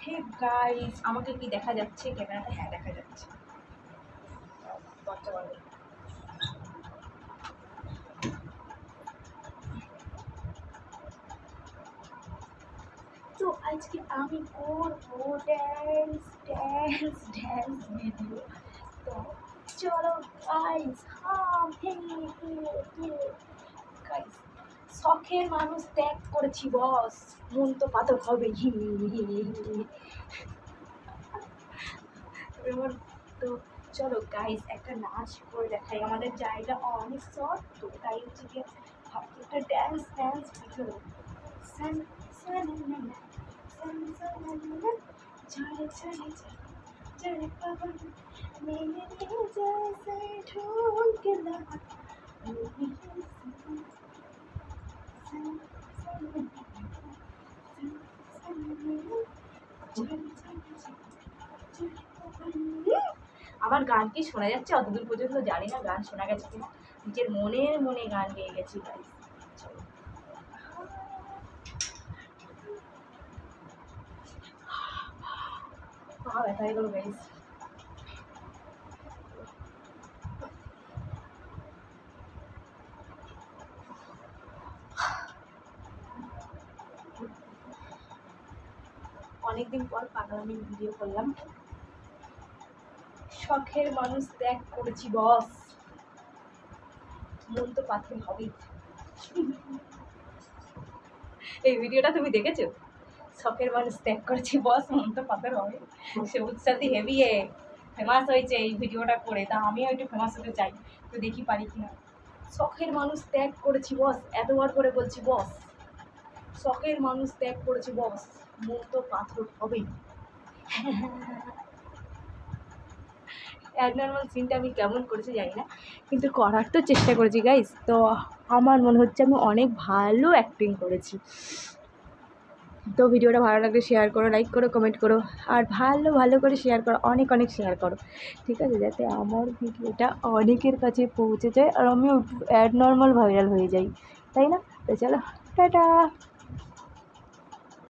Hey guys, আমাকে কি দেখা যাচ্ছে ক্যামেরাতে? হ্যাঁ দেখা যাচ্ছে। দরজা বন্ধ। তো আজকে আমি করবো ড্যান্স ড্যান্স ড্যান্স ভিডিও। তো চলো গাইস, গাইস, শখের মানুষ ত্যাগ করেছি বস, মন তো পাথর হবে। এবার তো চলো গাইস একটা নাচ করে দেখাই। আমাদের জায়গা অনেক শর্ট, তো তাই হচ্ছে গিয়ে ভাবছি একটা ড্যান্স ড্যান্স ভিডিও। চলে চলে चले पवन मेरे जैसे ढूंढना আমার গান কি শোনা যাচ্ছে? অতদূর পর্যন্ত জানি না গান শোনা গেছে কিনা, নিজের মনের মনে গান গেয়ে গেছি গাইস। পা ব্যথা হয়ে গেল গাইস। অনেকদিন পর পাগলামি ভিডিও করলাম। শখের মানুষ ত্যাগ করেছি বস, মন তো পাথর হবেই। এই ভিডিওটা তুমি দেখেছো? শখের মানুষ ত্যাগ করেছি বস, মন তো পাথর হবে। সবুজ সাথী হেভি ফেমাস হয়েছে এই ভিডিওটা করে, তা আমিও একটু ফেমাস হতে চাই, তো দেখি পারি কিনা। শখের মানুষ ত্যাগ করেছি বস, এতবার করে বলছি বস, শখের মানুষ ত্যাগ করেছি বস, মন তো পাথর হবেই। অ্যাবনর্মাল সিনটা আমি কেমন করেছি জানি না, কিন্তু করার তো চেষ্টা করেছি গাইস। তো আমার মনে হচ্ছে আমি অনেক ভালো অ্যাক্টিং করেছি। তো ভিডিওটা ভালো লাগলে শেয়ার করো, লাইক করো, কমেন্ট করো, আর ভালো ভালো করে শেয়ার করো, অনেক অনেক শেয়ার করো, ঠিক আছে, যাতে আমার ভিডিওটা অনেকের কাছে পৌঁছে যায় আর আমি অ্যাবনর্মাল ভাইরাল হয়ে যাই, তাই না? তো চলো টাটা।